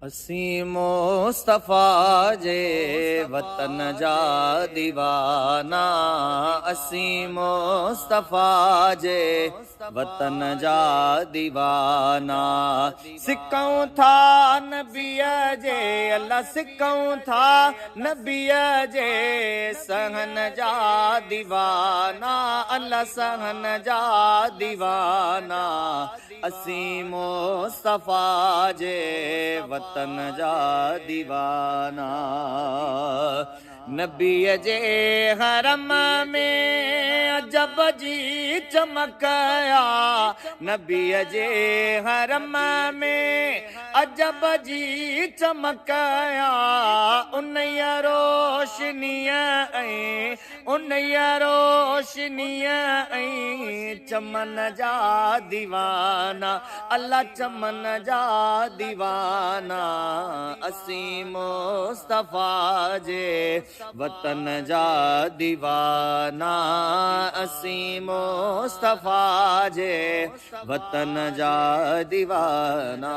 असीं मुस्तफ़ा जे वतन जा दीवाना, असीं मुस्तफ़ा जे वतन जा दीवाना। सिकऊं था नबीअ जे अल्लाह, सिकऊं था नबीअ जे सहन जा दीवाना, अल्लाह सहन जा दीवाना। असीं मुस्तफ़ा जे वतन जा दीवाना। नबीअ जे हरम में अजब जी चमक आ, नबीअ जे हरम में अजब जी चमक आ। उन्हीअ रोशनीअ ऐं उन्हीअ रोशनीअ ऐं चमन जा दीवाना, अल्लाह चमन जा दीवाना। असीं मुस्तफ़ा जे वतन जा दीवाना, असीं मुस्तफ़ा जे वतन जा दीवाना।